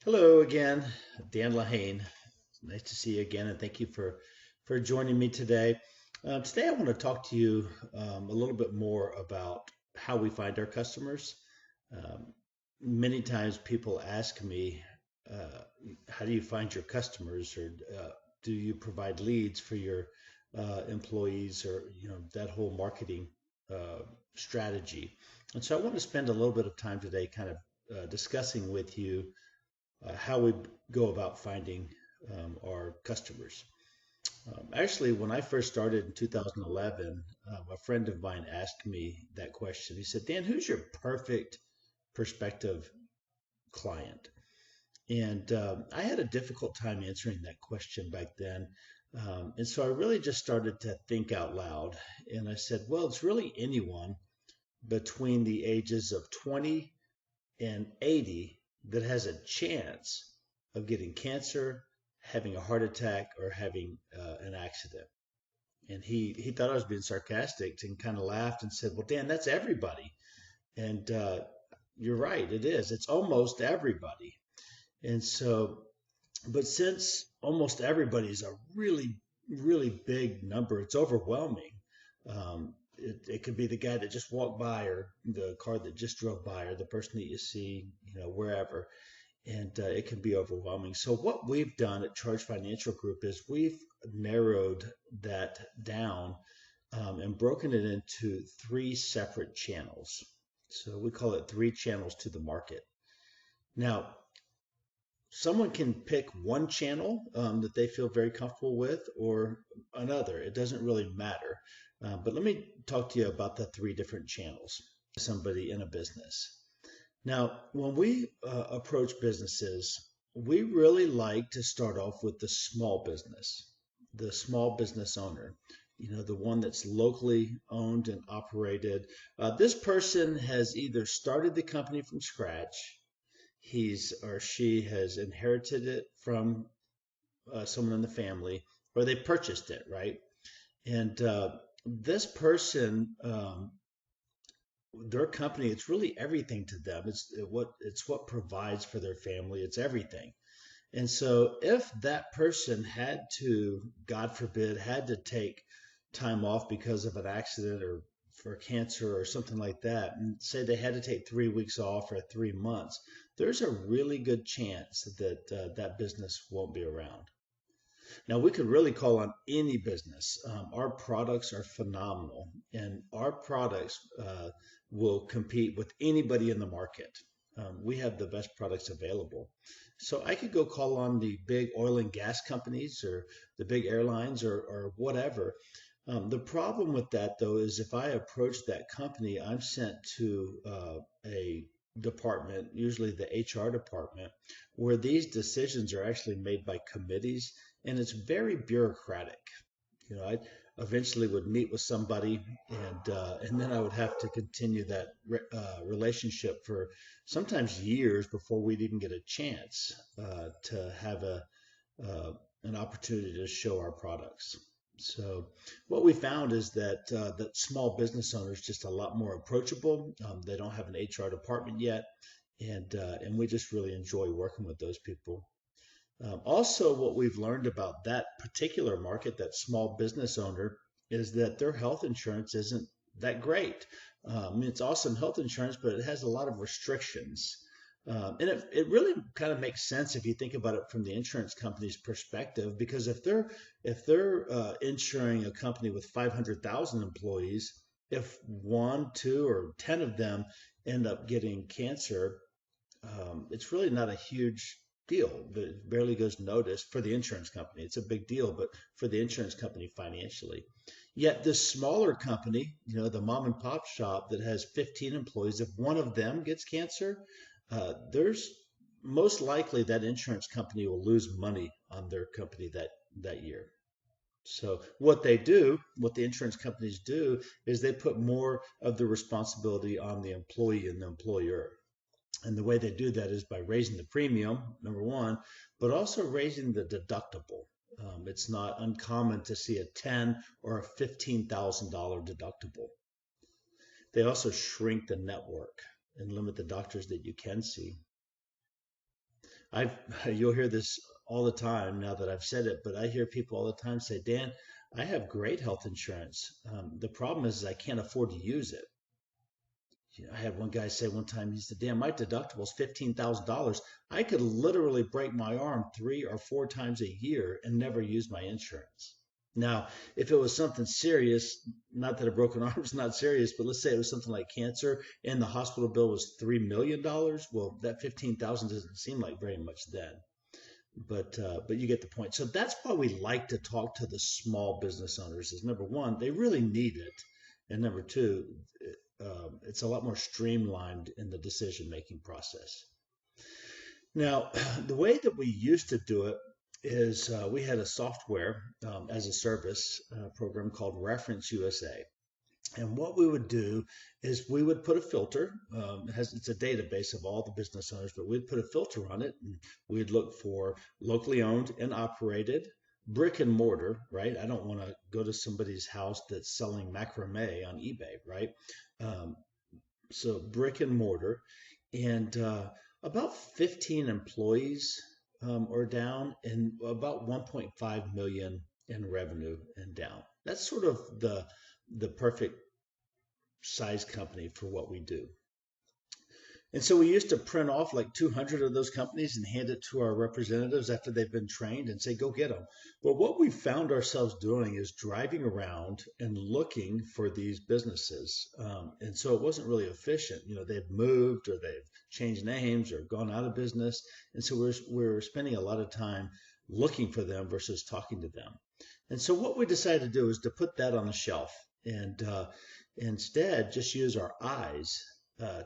Hello again, Dan Lahane. Nice to see you again, and thank you for joining me today. Today, I want to talk to you a little bit more about how we find our customers. Um, Many times, people ask me, uh, "How do you find your customers?" or "Do you provide leads for your employees?" or that whole marketing uh, strategy. And so, I want to spend a little bit of time today, kind of discussing with you how we go about finding our customers. Actually, when I first started in 2011, a friend of mine asked me that question. He said, "Dan, who's your perfect prospective client?" And I had a difficult time answering that question back then. And so I really just started to think out loud. And I said, well, it's really anyone between the ages of 20 and 80 that has a chance of getting cancer, having a heart attack, or having an accident. And he thought I was being sarcastic and kind of laughed and said, "Well, Dan, that's everybody." And you're right, it is. It's almost everybody. And so, but since almost everybody is a really big number, it's overwhelming. It could be the guy that just walked by, or the car that just drove by, or the person that you see, wherever, and it can be overwhelming. So what we've done at Charge Financial Group is we've narrowed that down and broken it into three separate channels. So we call it three channels to the market. Now, someone can pick one channel that they feel very comfortable with or another. It doesn't really matter. But let me talk to you about the three different channels. Somebody in a business. Now, when we approach businesses, we really like to start off with the small business owner, the one that's locally owned and operated. This person has either started the company from scratch, he's or she has inherited it from someone in the family, or they purchased it, right? And this person, their company, it's really everything to them. It's what provides for their family. It's everything. And so if that person had to, God forbid, had to take time off because of an accident or for cancer or something like that, and say they had to take 3 weeks off or 3 months, there's a really good chance that that business won't be around. Now, we could really call on any business. Our products are phenomenal, and our products will compete with anybody in the market. We have the best products available. So I could go call on the big oil and gas companies or the big airlines or whatever. The problem with that, though, is if I approach that company, I'm sent to a department, usually the HR department, where these decisions are actually made by committees, and it's very bureaucratic. I eventually would meet with somebody, and then I would have to continue that relationship for sometimes years before we'd even get a chance to have an opportunity to show our products. So what we found is that small business owners just a lot more approachable. They don't have an HR department yet, and we just really enjoy working with those people. Also, what we've learned about that particular market, that small business owner, is that their health insurance isn't that great. I mean, it's awesome health insurance, but it has a lot of restrictions. And it really kind of makes sense if you think about it from the insurance company's perspective, because if they're insuring a company with 500,000 employees, if one, two, or 10 of them end up getting cancer, it's really not a huge deal. It barely goes noticed for the insurance company. It's a big deal, but for the insurance company financially. Yet this smaller company, the mom and pop shop that has 15 employees, if one of them gets cancer, there's most likely that insurance company will lose money on their company that year. So what the insurance companies do is they put more of the responsibility on the employee and the employer. And the way they do that is by raising the premium, number one, but also raising the deductible. It's not uncommon to see a ten or a $15,000 deductible. They also shrink the network and limit the doctors that you can see. I've you'll hear this all the time now that I've said it, but I hear people all the time say, Dan, I have great health insurance. The problem is I can't afford to use it. I had one guy say one time, he said, Dan, my deductible is $15,000. I could literally break my arm 3 or 4 times a year and never use my insurance. Now, if it was something serious, not that a broken arm is not serious, but let's say it was something like cancer and the hospital bill was $3 million, well, that 15,000 doesn't seem like very much then. But you get the point. So that's why we like to talk to the small business owners. Is number one, they really need it, and number two, it's a lot more streamlined in the decision making process. Now, the way that we used to do it is we had a software as a service program called Reference USA. And what we would do is we would put a filter. It's a database of all the business owners, but we'd put a filter on it, and we'd look for locally owned and operated, brick and mortar, right? I don't want to go to somebody's house that's selling macrame on eBay, right? Um, so brick and mortar, and about 15 employees are down, and about 1.5 million in revenue and down. That's sort of the perfect size company for what we do. And so we used to print off like 200 of those companies and hand it to our representatives after they've been trained and say, go get them. But what we found ourselves doing is driving around and looking for these businesses. And so it wasn't really efficient. They've moved or they've changed names or gone out of business. And so we're spending a lot of time looking for them versus talking to them. And so what we decided to do is to put that on the shelf and instead just use our eyes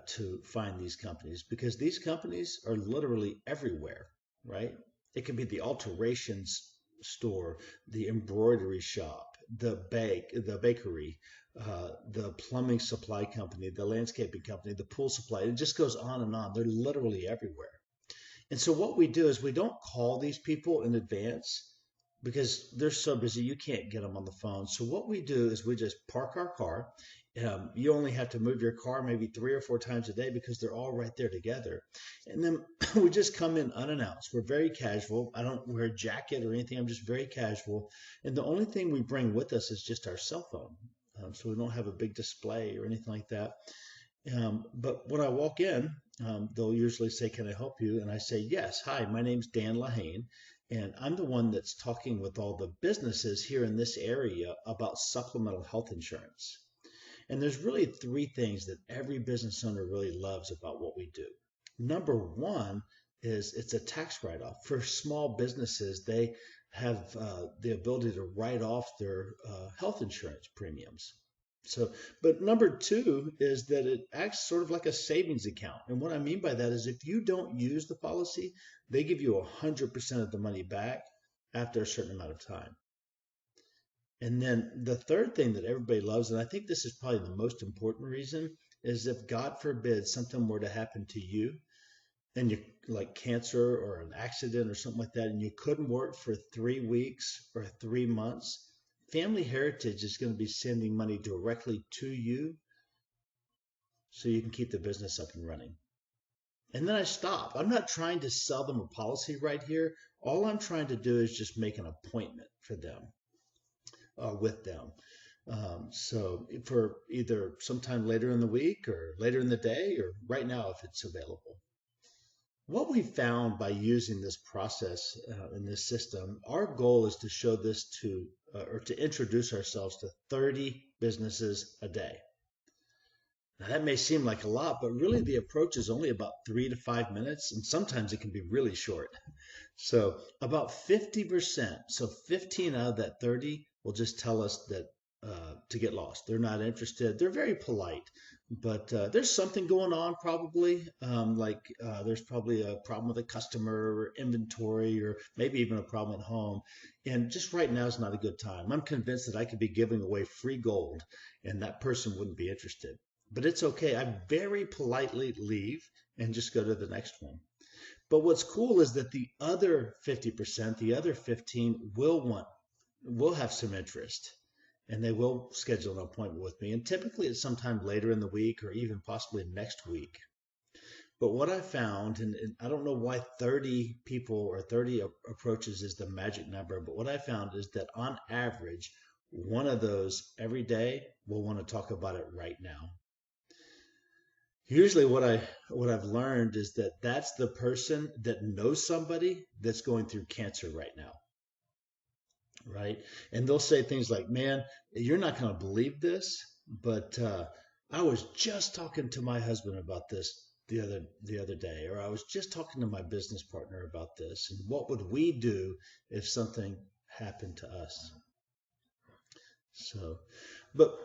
to find these companies, because these companies are literally everywhere, right? It could be the alterations store, the embroidery shop, the bakery, the plumbing supply company, the landscaping company, the pool supply. It just goes on and on. They're literally everywhere. And so what we do is we don't call these people in advance because they're so busy you can't get them on the phone. So what we do is we just park our car. You only have to move your car maybe 3 or 4 times a day because they're all right there together. And then we just come in unannounced. We're very casual. I don't wear a jacket or anything. I'm just very casual. And the only thing we bring with us is just our cell phone. So we don't have a big display or anything like that. But when I walk in, they'll usually say, can I help you? And I say, yes. Hi, my name's Dan Lahane. And I'm the one that's talking with all the businesses here in this area about supplemental health insurance. And there's really 3 things that every business owner really loves about what we do. Number one is it's a tax write-off. For small businesses, they have the ability to write off their health insurance premiums. But number 2 is that it acts sort of like a savings account. And what I mean by that is if you don't use the policy, they give you 100% of the money back after a certain amount of time. And then the third thing that everybody loves, and I think this is probably the most important reason, is if God forbid something were to happen to you and you like cancer or an accident or something like that, and you couldn't work for 3 weeks or 3 months, Family Heritage is going to be sending money directly to you so you can keep the business up and running. And then I stop. I'm not trying to sell them a policy right here. All I'm trying to do is just make an appointment for them, with them. So for either sometime later in the week or later in the day or right now if it's available. What we found by using this process in this system, our goal is to show this or to introduce ourselves to 30 businesses a day. Now that may seem like a lot, but really the approach is only about 3 to 5 minutes, and sometimes it can be really short. So about 50%, so 15 out of that 30 will just tell us that to get lost. They're not interested. They're very polite, but there's something going on probably. There's probably a problem with a customer or inventory or maybe even a problem at home. And just right now is not a good time. I'm convinced that I could be giving away free gold and that person wouldn't be interested. But it's okay. I very politely leave and just go to the next one. But what's cool is that the other 50%, the other 15 will have some interest. And they will schedule an appointment with me. And typically it's sometime later in the week or even possibly next week. But what I found, and I don't know why 30 people or 30 approaches is the magic number, but what I found is that on average, one of those every day will want to talk about it right now. Usually what I've learned is that that's the person that knows somebody that's going through cancer right now, right? And they'll say things like, "Man, you're not going to believe this, but I was just talking to my husband about this the other day, or I was just talking to my business partner about this, and what would we do if something happened to us?" So, but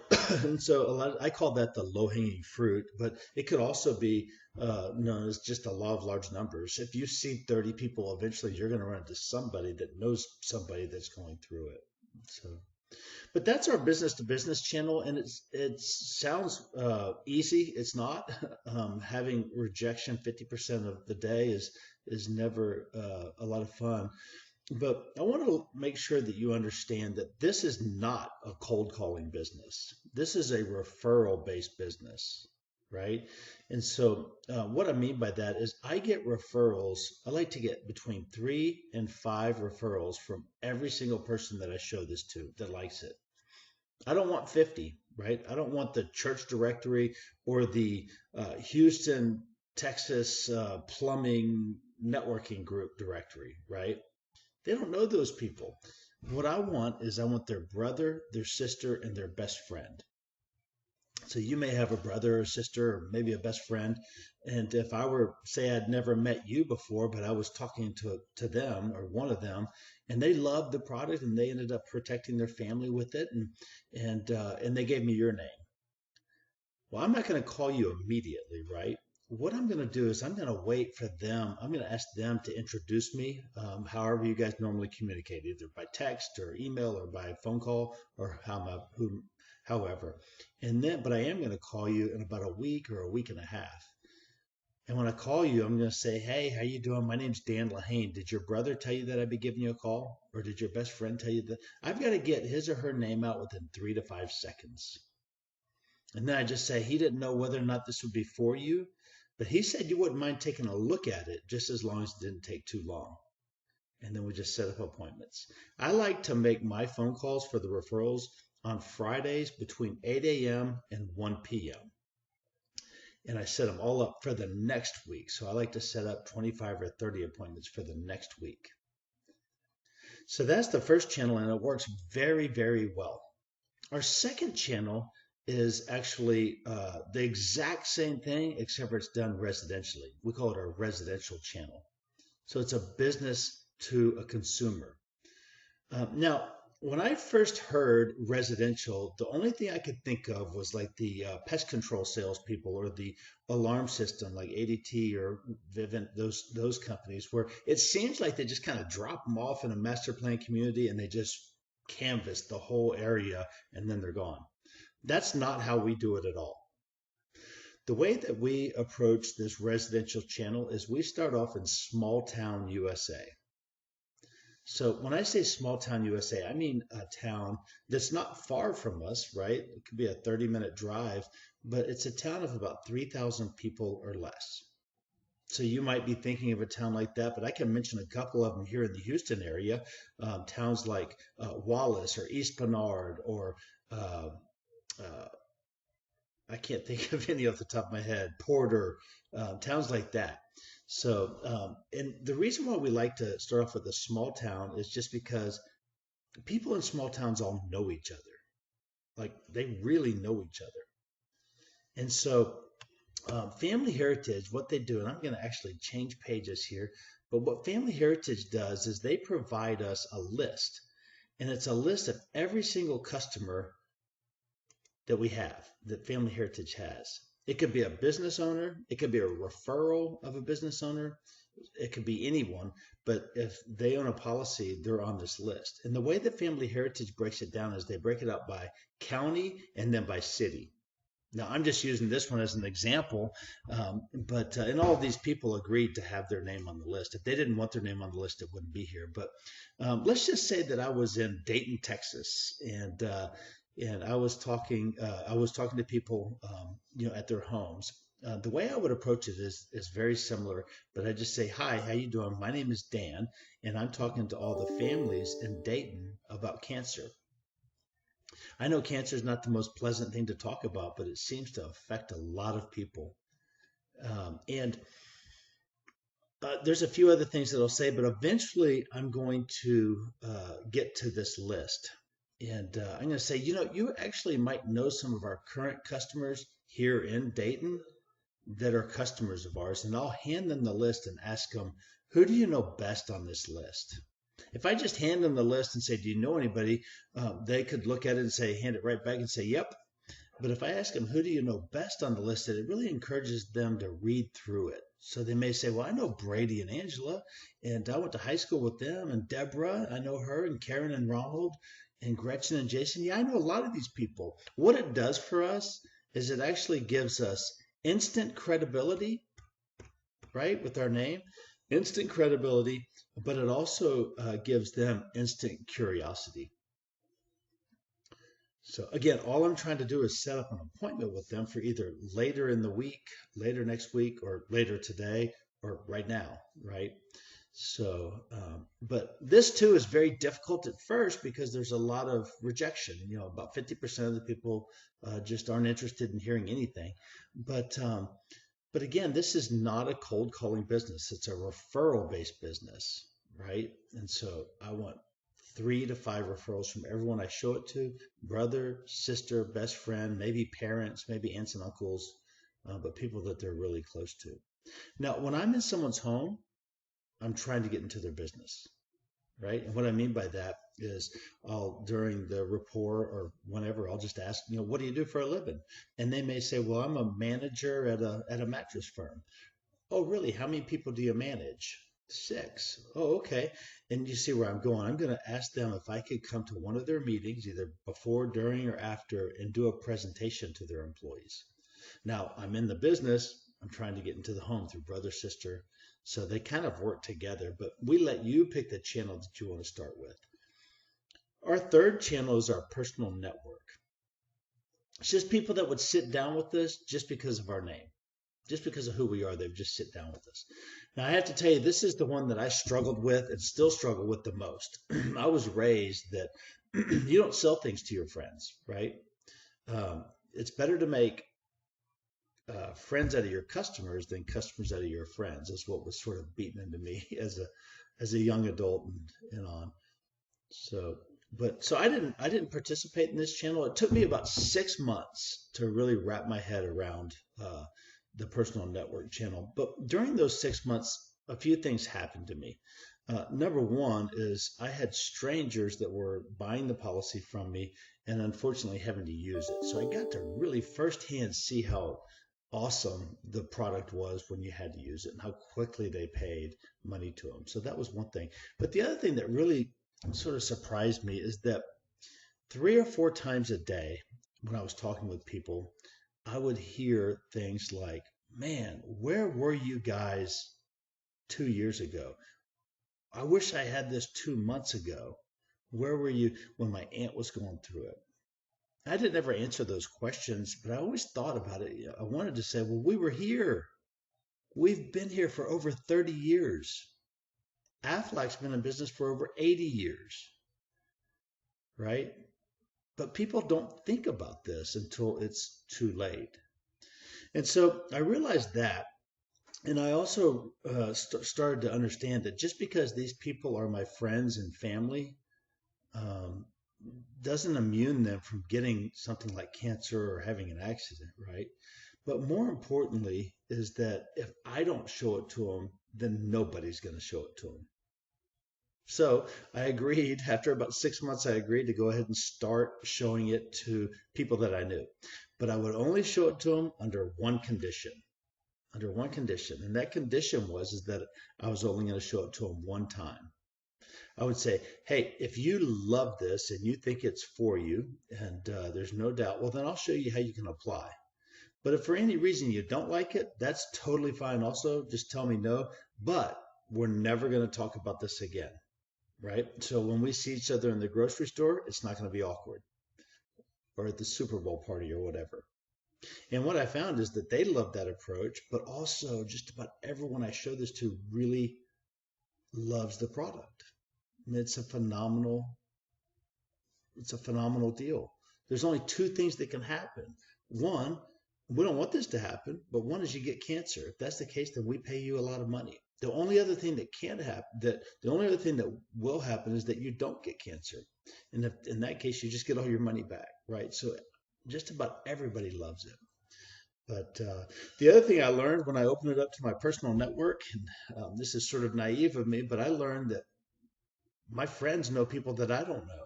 and so a lot. I call that the low-hanging fruit, but it could also be known as just a law of large numbers. If you see 30 people, eventually you're going to run into somebody that knows somebody that's going through it. So, but that's our business to business channel, and it sounds easy. It's not. Having rejection 50% of the day is never a lot of fun. But I want to make sure that you understand that this is not a cold calling business. This is a referral based business, right? And so, what I mean by that is I get referrals. I like to get between 3 and 5 referrals from every single person that I show this to that likes it. I don't want 50, right? I don't want the church directory or the Houston, Texas plumbing networking group directory, right? They don't know those people. What I want is I want their brother, their sister, and their best friend. So you may have a brother or sister, or maybe a best friend. And if I were, say, I'd never met you before, but I was talking to them or one of them, and they loved the product and they ended up protecting their family with it, and they gave me your name. Well, I'm not going to call you immediately, right? What I'm going to do is I'm going to wait for them. I'm going to ask them to introduce me, however you guys normally communicate, either by text or email or by phone call or however. And then, but I am going to call you in about a week or a week and a half. And when I call you, I'm going to say, "Hey, how you doing? My name's Dan Lahane. Did your brother tell you that I'd be giving you a call? Or did your best friend tell you that?" I've got to get his or her name out within 3 to 5 seconds. And then I just say, "He didn't know whether or not this would be for you, but he said you wouldn't mind taking a look at it just as long as it didn't take too long." And then we just set up appointments. I like to make my phone calls for the referrals on Fridays between 8 a.m. and 1 p.m. And I set them all up for the next week. So I like to set up 25 or 30 appointments for the next week. So that's the first channel, and it works very, very well. Our second channel is actually the exact same thing, except for it's done residentially. We call it our residential channel. So it's a business to a consumer. Now, when I first heard residential, the only thing I could think of was like the pest control salespeople or the alarm system, like ADT or Vivint, those companies, where it seems like they just kind of drop them off in a master plan community and they just canvas the whole area and then they're gone. That's not how we do it at all. The way that we approach this residential channel is we start off in small town USA. So when I say small town USA, I mean a town that's not far from us, right? It could be a 30-minute drive, but it's a town of about 3,000 people or less. So you might be thinking of a town like that, but I can mention a couple of them here in the Houston area. Towns like Wallace or East Bernard or I can't think of any off the top of my head, Porter, towns like that. So, and the reason why we like to start off with a small town is just because people in small towns all know each other. Like they really know each other. And so, Family Heritage, what they do, and I'm going to actually change pages here, but what Family Heritage does is they provide us a list. And it's a list of every single customer that we have, that Family Heritage has. It could be a business owner. It could be a referral of a business owner. It could be anyone. But if they own a policy, they're on this list. And the way that Family Heritage breaks it down is they break it up by county and then by city. Now, I'm just using this one as an example, and all of these people agreed to have their name on the list. If they didn't want their name on the list, it wouldn't be here. But let's just say that I was in Dayton, Texas, and I was talking to people, at their homes, The way I would approach it is very similar, but I just say, "Hi, how you doing? My name is Dan, and I'm talking to all the families in Dayton about cancer. I know cancer is not the most pleasant thing to talk about, but it seems to affect a lot of people. And there's a few other things that I'll say, but eventually I'm going to get to this list. And I'm going to say, you actually might know some of our current customers here in Dayton that are customers of ours, and I'll hand them the list and ask them, who do you know best on this list? If I just hand them the list and say, do you know anybody? They could look at it and say, hand it right back and say, yep. But if I ask them, who do you know best on the list, it really encourages them to read through it. So they may say, well, I know Brady and Angela, and I went to high school with them, and Deborah, I know her, and Karen and Ronald, and Gretchen and Jason. Yeah, I know a lot of these people. What it does for us is it actually gives us instant credibility, right, with our name, instant credibility, but it also gives them instant curiosity. So again, all I'm trying to do is set up an appointment with them for either later in the week, later next week, or later today, or right now, right? So, but this too is very difficult at first because there's a lot of rejection. About 50% of the people just aren't interested in hearing anything. But again, this is not a cold calling business. It's a referral based business, right? And so I want 3 to 5 referrals from everyone I show it to: brother, sister, best friend, maybe parents, maybe aunts and uncles, but people that they're really close to. Now, when I'm in someone's home, I'm trying to get into their business, right? And what I mean by that is during the rapport or whenever, I'll just ask, what do you do for a living? And they may say, well, I'm a manager at a mattress firm. Oh, really? How many people do you manage? 6. Oh, okay. And you see where I'm going. I'm going to ask them if I could come to one of their meetings, either before, during, or after, and do a presentation to their employees. Now, I'm in the business. I'm trying to get into the home through brother, sister. So they kind of work together, but we let you pick the channel that you want to start with. Our third channel is our personal network. It's just people that would sit down with us just because of our name. Just because of who we are, they would just sit down with us. Now, I have to tell you, this is the one that I struggled with and still struggle with the most. I was raised that you don't sell things to your friends, right? It's better to make friends out of your customers than customers out of your friends, is what was sort of beaten into me as a young adult and on. So I didn't participate in this channel. It took me about 6 months to really wrap my head around the personal network channel. But during those 6 months, a few things happened to me. Number one is I had strangers that were buying the policy from me and unfortunately having to use it. So I got to really firsthand see how awesome the product was when you had to use it and how quickly they paid money to them. So that was one thing. But the other thing that really sort of surprised me is that 3 or 4 times a day when I was talking with people, I would hear things like, man, where were you guys 2 years ago? I wish I had this 2 months ago. Where were you when my aunt was going through it? I didn't ever answer those questions, but I always thought about it. I wanted to say, well, we were here. We've been here for over 30 years. Aflac's been in business for over 80 years, right? But people don't think about this until it's too late. And so I realized that. And I also started to understand that just because these people are my friends and family um, doesn't immune them from getting something like cancer or having an accident, right? But more importantly is that if I don't show it to them, then nobody's going to show it to them. So I agreed, after about 6 months, I agreed to go ahead and start showing it to people that I knew. But I would only show it to them under one condition. Under one condition. And that condition is that I was only going to show it to them one time. I would say, hey, if you love this and you think it's for you, and there's no doubt, well, then I'll show you how you can apply. But if for any reason you don't like it, that's totally fine also. Just tell me no. But we're never going to talk about this again, right? So when we see each other in the grocery store, it's not going to be awkward, or at the Super Bowl party or whatever. And what I found is that they love that approach, but also just about everyone I show this to really loves the product. I mean, it's a phenomenal deal. There's only two things that can happen. One, we don't want this to happen, but one is you get cancer. If that's the case, then we pay you a lot of money. The only other thing that can happen, that the only other thing that will happen is that you don't get cancer. And if, in that case, you just get all your money back, right? So just about everybody loves it. But the other thing I learned when I opened it up to my personal network, and this is sort of naive of me, but I learned that my friends know people that I don't know,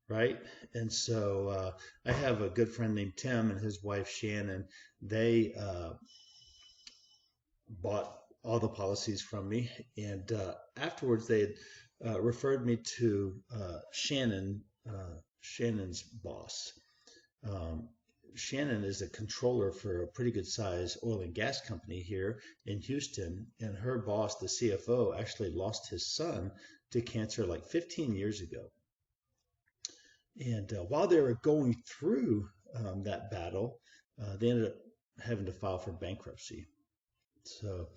right? And so I have a good friend named Tim and his wife Shannon. They bought all the policies from me, and afterwards they had referred me to Shannon's boss. Um, Shannon is a controller for a pretty good size oil and gas company here in Houston, and her boss, the CFO, actually lost his son to cancer like 15 years ago. And while they were going through that battle, they ended up having to file for bankruptcy. So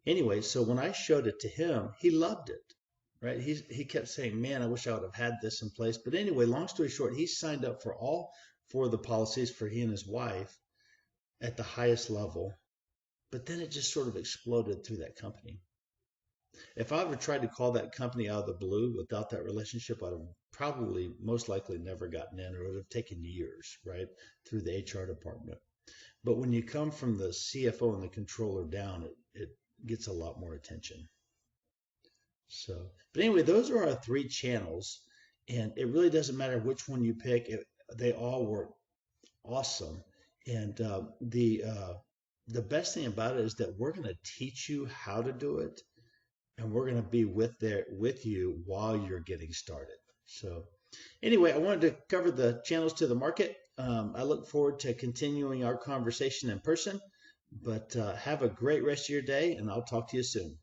anyway, so when I showed it to him, he loved it, right? He kept saying, "Man, I wish I would have had this in place." But anyway, long story short, he signed up for all four of the policies for he and his wife at the highest level. But then it just sort of exploded through that company. If I ever tried to call that company out of the blue without that relationship, I'd have probably most likely never gotten in, or it would have taken years, right, through the HR department. But when you come from the CFO and the controller down, it gets a lot more attention. So, but anyway, those are our three channels, and it really doesn't matter which one you pick. They all work awesome. And the best thing about it is that we're going to teach you how to do it, and we're going to be with you while you're getting started. So anyway, I wanted to cover the channels to the market. I look forward to continuing our conversation in person, but have a great rest of your day, and I'll talk to you soon.